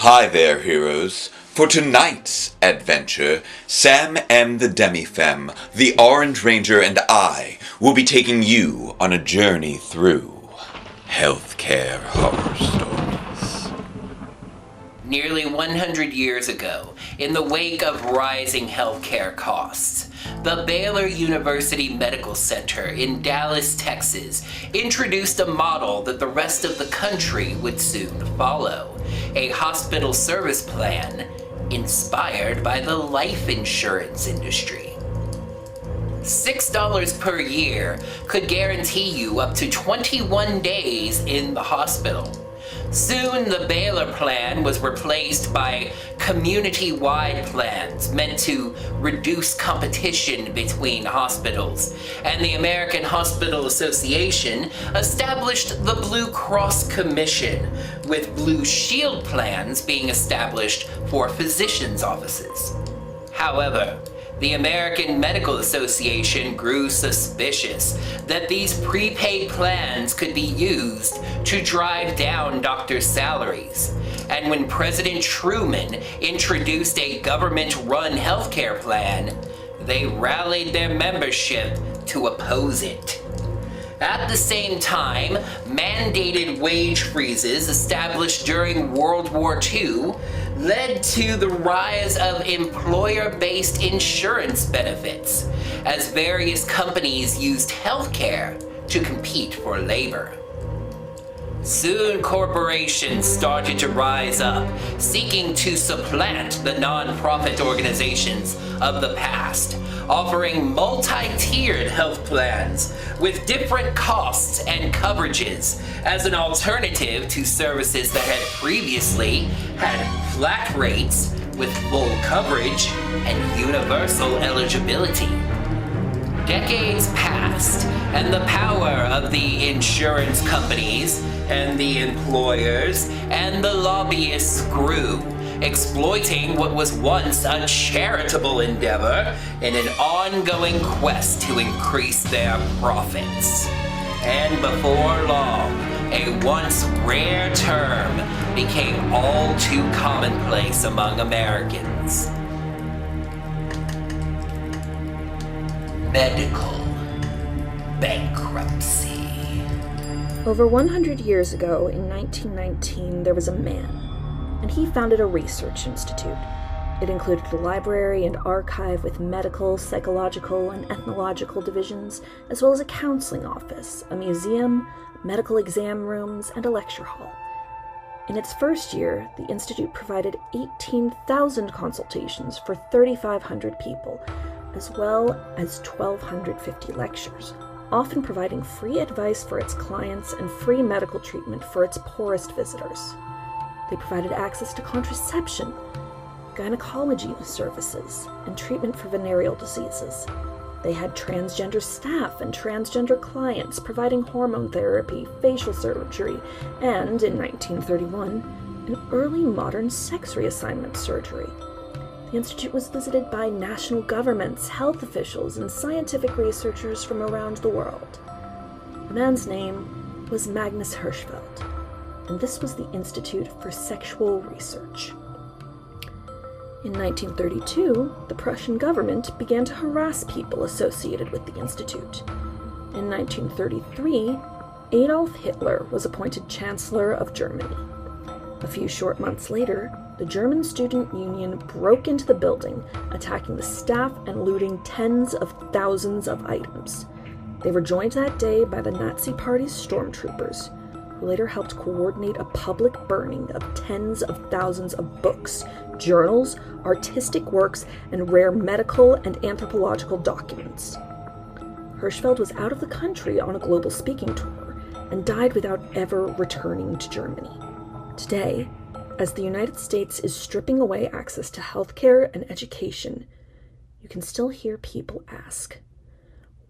Hi there, heroes. For tonight's adventure, Sam M the DemiFemme, the Orange Ranger, and I will be taking you on a journey through healthcare horror stories. Nearly 100 years ago, in the wake of rising healthcare costs, the Baylor University Medical Center in Dallas, Texas, introduced a model that the rest of the country would soon follow. A hospital service plan inspired by the life insurance industry. $6 per year could guarantee you up to 21 days in the hospital. Soon, the Baylor plan was replaced by community-wide plans meant to reduce competition between hospitals, and the American Hospital Association established the Blue Cross Commission, with Blue Shield plans being established for physicians' offices. However, the American Medical Association grew suspicious that these prepaid plans could be used to drive down doctors' salaries. And when President Truman introduced a government-run healthcare plan, they rallied their membership to oppose it. At the same time, mandated wage freezes established during World War II led to the rise of employer-based insurance benefits, as various companies used healthcare to compete for labor. Soon, corporations started to rise up, seeking to supplant the non-profit organizations of the past, offering multi-tiered health plans with different costs and coverages as an alternative to services that had previously had flat rates with full coverage and universal eligibility. Decades passed, and the power of the insurance companies and the employers and the lobbyists grew, exploiting what was once a charitable endeavor in an ongoing quest to increase their profits. And before long, a once rare term became all too commonplace among Americans. Medical bankruptcy. Over 100 years ago, in 1919, there was a man, and he founded a research institute. It included a library and archive with medical, psychological, and ethnological divisions, as well as a counseling office, a museum, medical exam rooms, and a lecture hall. In its first year, the institute provided 18,000 consultations for 3,500 people, as well as 1,250 lectures, often providing free advice for its clients and free medical treatment for its poorest visitors. They provided access to contraception, gynecology services, and treatment for venereal diseases. They had transgender staff and transgender clients providing hormone therapy, facial surgery, and, in 1931, an early modern sex reassignment surgery. The institute was visited by national governments, health officials, and scientific researchers from around the world. The man's name was Magnus Hirschfeld, and this was the Institute for Sexual Research. In 1932, the Prussian government began to harass people associated with the institute. In 1933, Adolf Hitler was appointed Chancellor of Germany. A few short months later, the German Student Union broke into the building, attacking the staff and looting tens of thousands of items. They were joined that day by the Nazi Party's stormtroopers, who later helped coordinate a public burning of tens of thousands of books, journals, artistic works, and rare medical and anthropological documents. Hirschfeld was out of the country on a global speaking tour and died without ever returning to Germany. Today, as the United States is stripping away access to healthcare and education, you can still hear people ask,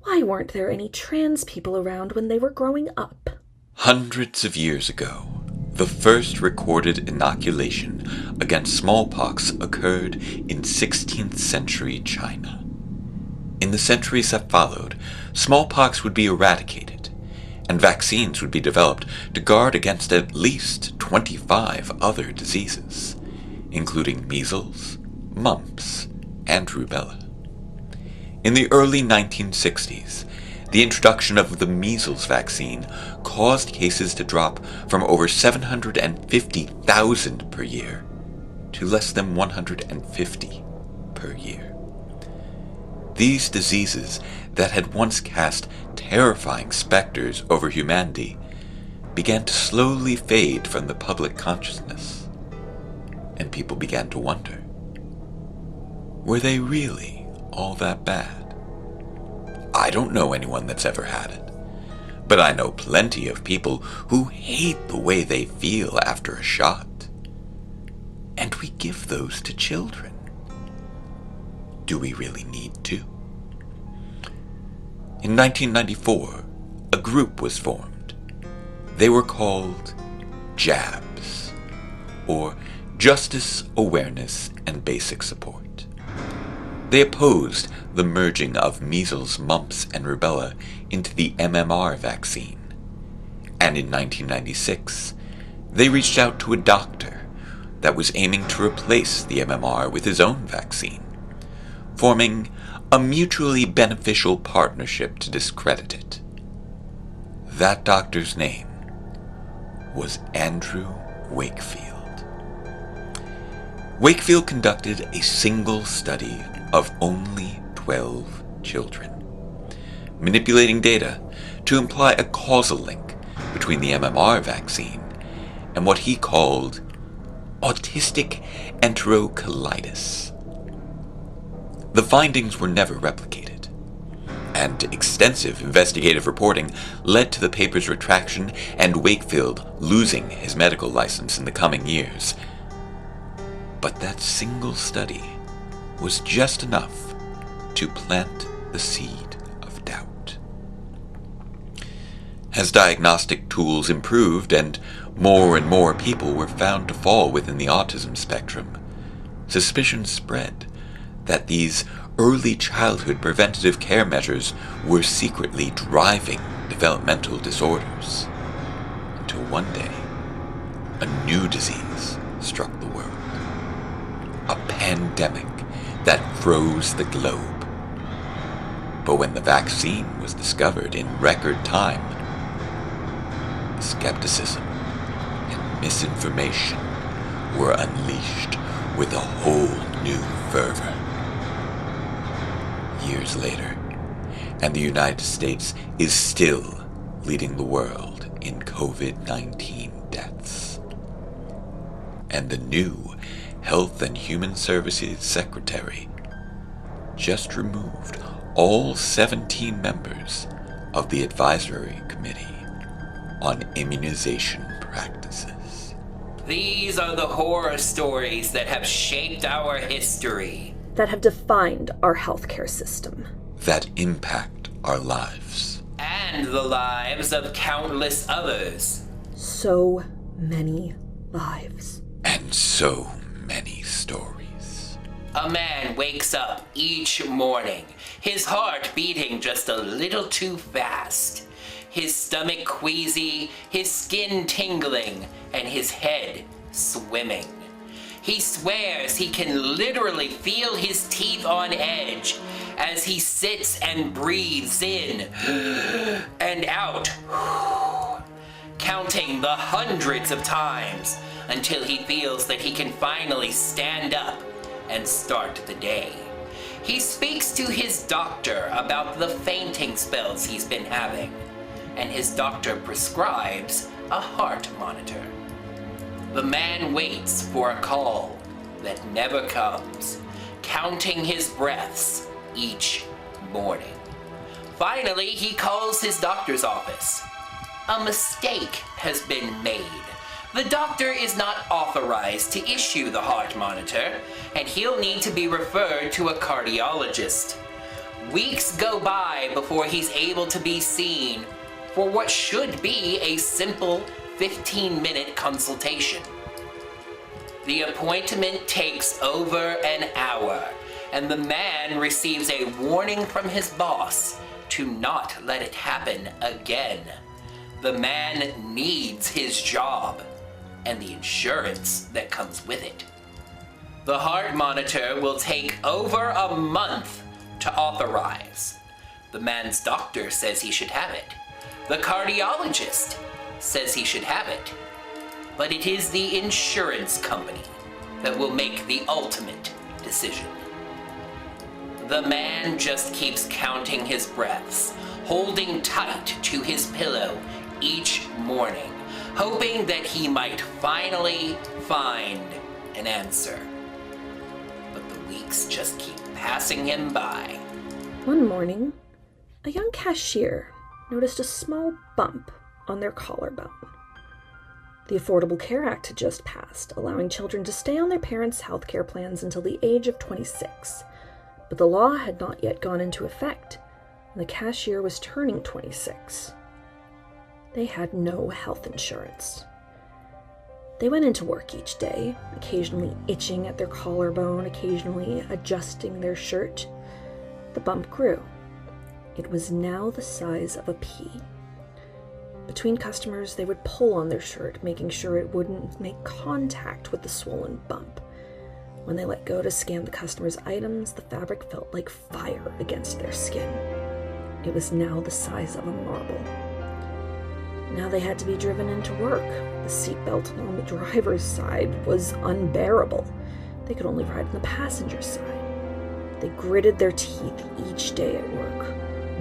why weren't there any trans people around when they were growing up? Hundreds of years ago, the first recorded inoculation against smallpox occurred in 16th century China. In the centuries that followed, smallpox would be eradicated, and vaccines would be developed to guard against at least 25 other diseases. including measles, mumps, and rubella. In the early 1960s, the introduction of the measles vaccine caused cases to drop from over 750,000 per year to less than 150 per year. These diseases that had once cast terrifying specters over humanity began to slowly fade from the public consciousness, and people began to wonder, were they really all that bad? I don't know anyone that's ever had it, but I know plenty of people who hate the way they feel after a shot. And we give those to children. Do we really need to? In 1994, a group was formed. They were called JABS, or Justice, Awareness, and Basic Support. They opposed the merging of measles, mumps, and rubella into the MMR vaccine. And in 1996, they reached out to a doctor that was aiming to replace the MMR with his own vaccine, forming a mutually beneficial partnership to discredit it. That doctor's name was Andrew Wakefield. Wakefield conducted a single study of only 12 children, manipulating data to imply a causal link between the MMR vaccine and what he called autistic enterocolitis. The findings were never replicated, and extensive investigative reporting led to the paper's retraction and Wakefield losing his medical license in the coming years. But that single study was just enough to plant the seed of doubt. As diagnostic tools improved and more people were found to fall within the autism spectrum, suspicion spread that these early childhood preventative care measures were secretly driving developmental disorders. Until one day, a new disease struck the world. A pandemic that froze the globe. But when the vaccine was discovered in record time, skepticism and misinformation were unleashed with a whole new fervor. Years later, and the United States is still leading the world in COVID-19 deaths. And the new Health and Human Services Secretary just removed all 17 members of the Advisory Committee on Immunization Practices. These are the horror stories that have shaped our history, that have defined our healthcare system, that impact our lives, and the lives of countless others. So many lives. And so many stories. A man wakes up each morning, his heart beating just a little too fast, his stomach queasy, his skin tingling, and his head swimming. He swears he can literally feel his teeth on edge as he sits and breathes in and out, counting the hundreds of times until he feels that he can finally stand up and start the day. He speaks to his doctor about the fainting spells he's been having, and his doctor prescribes a heart monitor. The man waits for a call that never comes, counting his breaths each morning. Finally, he calls his doctor's office. A mistake has been made. The doctor is not authorized to issue the heart monitor, and he'll need to be referred to a cardiologist. Weeks go by before he's able to be seen for what should be a simple 15-minute consultation. The appointment takes over an hour, and the man receives a warning from his boss to not let it happen again. The man needs his job and the insurance that comes with it. The heart monitor will take over a month to authorize. The man's doctor says he should have it. The cardiologist says he should have it. But it is the insurance company that will make the ultimate decision. The man just keeps counting his breaths, holding tight to his pillow each morning, hoping that he might finally find an answer. But the weeks just keep passing him by. One morning, a young cashier noticed a small bump on their collarbone. The Affordable Care Act had just passed, allowing children to stay on their parents' health care plans until the age of 26. But the law had not yet gone into effect, and the cashier was turning 26. They had no health insurance. They went into work each day, occasionally itching at their collarbone, occasionally adjusting their shirt. The bump grew. It was now the size of a pea. Between customers, they would pull on their shirt, making sure it wouldn't make contact with the swollen bump. When they let go to scan the customer's items, the fabric felt like fire against their skin. It was now the size of a marble. Now they had to be driven into work. The seatbelt on the driver's side was unbearable. They could only ride on the passenger's side. They gritted their teeth each day at work,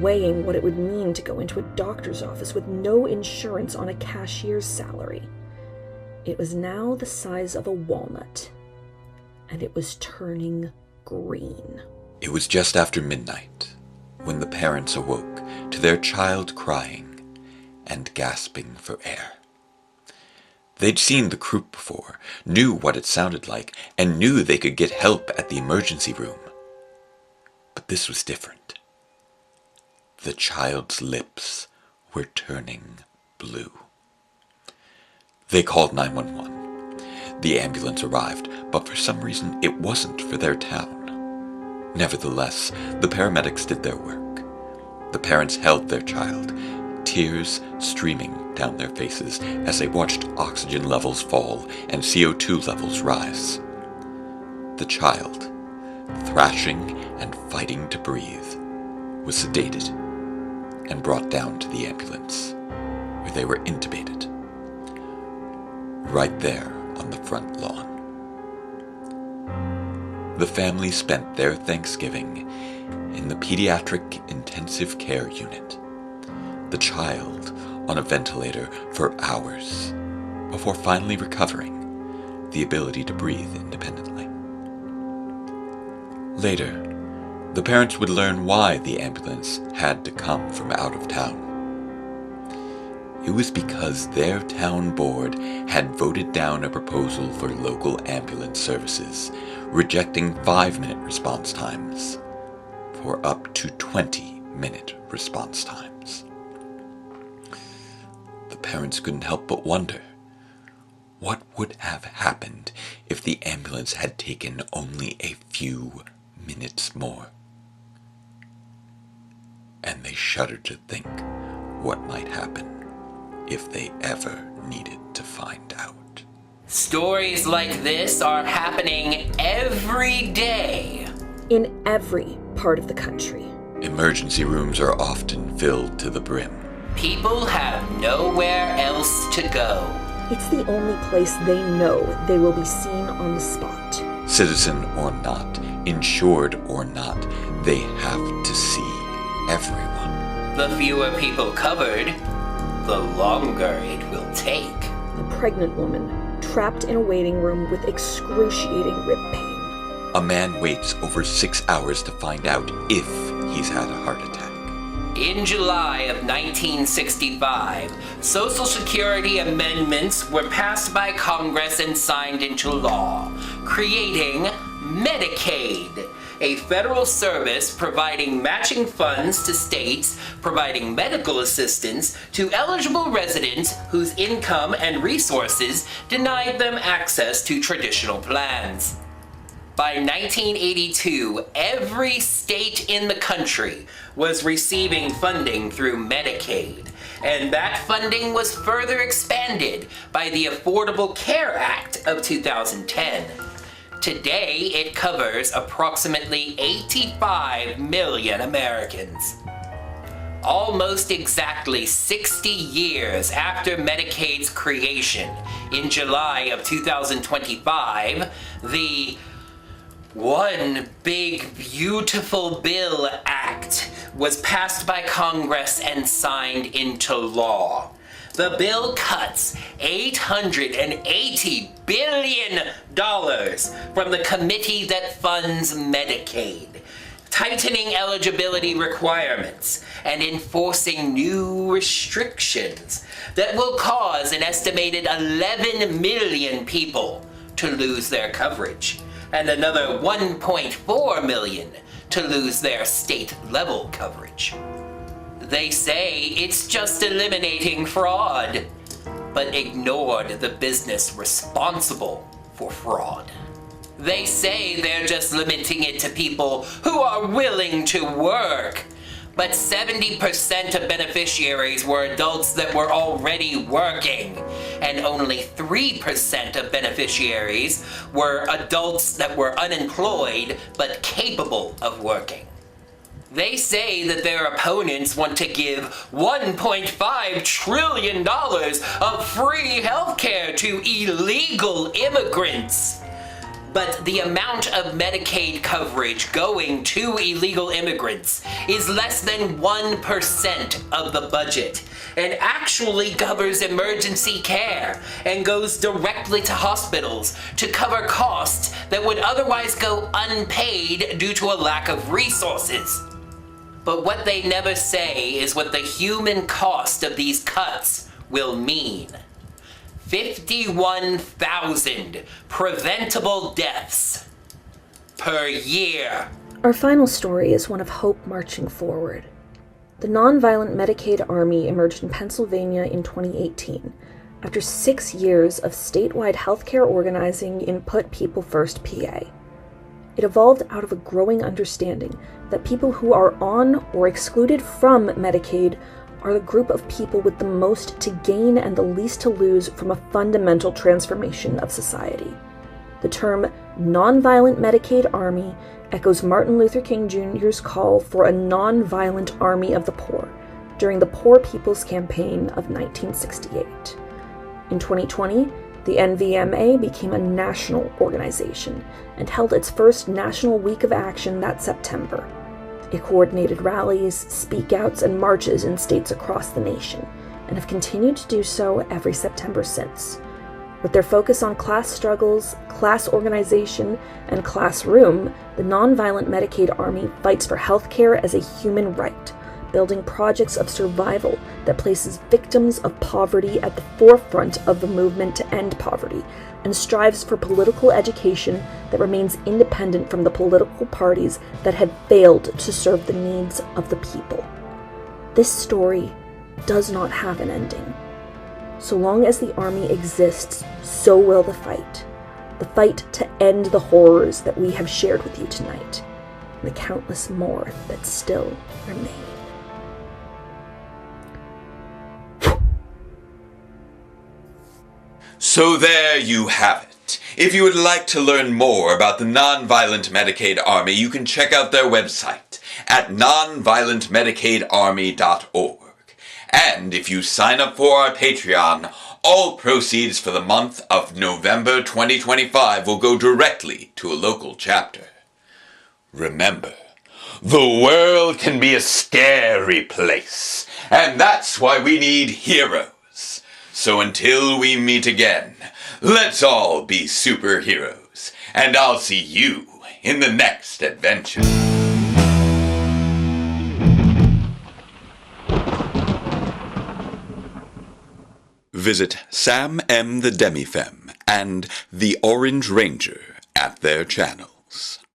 weighing what it would mean to go into a doctor's office with no insurance on a cashier's salary. It was now the size of a walnut, and it was turning green. It was just after midnight when the parents awoke to their child crying and gasping for air. They'd seen the croup before, knew what it sounded like, and knew they could get help at the emergency room. But this was different. The child's lips were turning blue. They called 911. The ambulance arrived, but for some reason it wasn't for their town. Nevertheless, the paramedics did their work. The parents held their child, tears streaming down their faces as they watched oxygen levels fall and CO2 levels rise. The child, thrashing and fighting to breathe, was sedated and brought down to the ambulance, where they were intubated, right there on the front lawn. The family spent their Thanksgiving in the pediatric intensive care unit, the child on a ventilator for hours, before finally recovering the ability to breathe independently. Later, the parents would learn why the ambulance had to come from out of town. It was because their town board had voted down a proposal for local ambulance services, rejecting 5-minute response times for up to 20-minute response times. The parents couldn't help but wonder, what would have happened if the ambulance had taken only a few minutes more? And they shuddered to think what might happen if they ever needed to find out. Stories like this are happening every day. In every part of the country. Emergency rooms are often filled to the brim. People have nowhere else to go. It's the only place they know they will be seen on the spot. Citizen or not, insured or not, they have to see everyone. The fewer people covered, the longer it will take. A pregnant woman trapped in a waiting room with excruciating rib pain. A man waits over 6 hours to find out if he's had a heart attack. In July of 1965, Social Security amendments were passed by Congress and signed into law, creating Medicaid, a federal service providing matching funds to states, providing medical assistance to eligible residents whose income and resources denied them access to traditional plans. By 1982, every state in the country was receiving funding through Medicaid, and that funding was further expanded by the Affordable Care Act of 2010. Today, it covers approximately 85 million Americans. Almost exactly 60 years after Medicaid's creation, in July of 2025, the One Big Beautiful Bill Act was passed by Congress and signed into law. The bill cuts $880 billion from the committee that funds Medicaid, tightening eligibility requirements and enforcing new restrictions that will cause an estimated 11 million people to lose their coverage and another 1.4 million to lose their state-level coverage. They say it's just eliminating fraud, but ignored the business responsible for fraud. They say they're just limiting it to people who are willing to work, but 70% of beneficiaries were adults that were already working, and only 3% of beneficiaries were adults that were unemployed but capable of working. They say that their opponents want to give $1.5 trillion of free healthcare to illegal immigrants. But the amount of Medicaid coverage going to illegal immigrants is less than 1% of the budget, and actually covers emergency care and goes directly to hospitals to cover costs that would otherwise go unpaid due to a lack of resources. But what they never say is what the human cost of these cuts will mean. 51,000 preventable deaths per year. Our final story is one of hope marching forward. The nonviolent Medicaid Army emerged in Pennsylvania in 2018, after 6 years of statewide healthcare organizing in Put People First PA. It evolved out of a growing understanding that people who are on or excluded from Medicaid are the group of people with the most to gain and the least to lose from a fundamental transformation of society. The term nonviolent Medicaid Army echoes Martin Luther King Jr.'s call for a nonviolent army of the poor during the Poor People's Campaign of 1968. In 2020, the NVMA became a national organization and held its first National Week of Action that September. It coordinated rallies, speakouts, and marches in states across the nation, and have continued to do so every September since. With their focus on class struggles, class organization, and classroom, the Nonviolent Medicaid Army fights for healthcare as a human right, building projects of survival that places victims of poverty at the forefront of the movement to end poverty, and strives for political education that remains independent from the political parties that have failed to serve the needs of the people. This story does not have an ending. So long as the army exists, so will the fight. The fight to end the horrors that we have shared with you tonight, and the countless more that still remain. So there you have it. If you would like to learn more about the Nonviolent Medicaid Army, you can check out their website at nonviolentmedicaidarmy.org. And if you sign up for our Patreon, all proceeds for the month of November 2025 will go directly to a local chapter. Remember, the world can be a scary place, and that's why we need heroes. So until we meet again, let's all be superheroes, and I'll see you in the next adventure. Visit Sam M the DemiFemme and the Orange Ranger at their channels.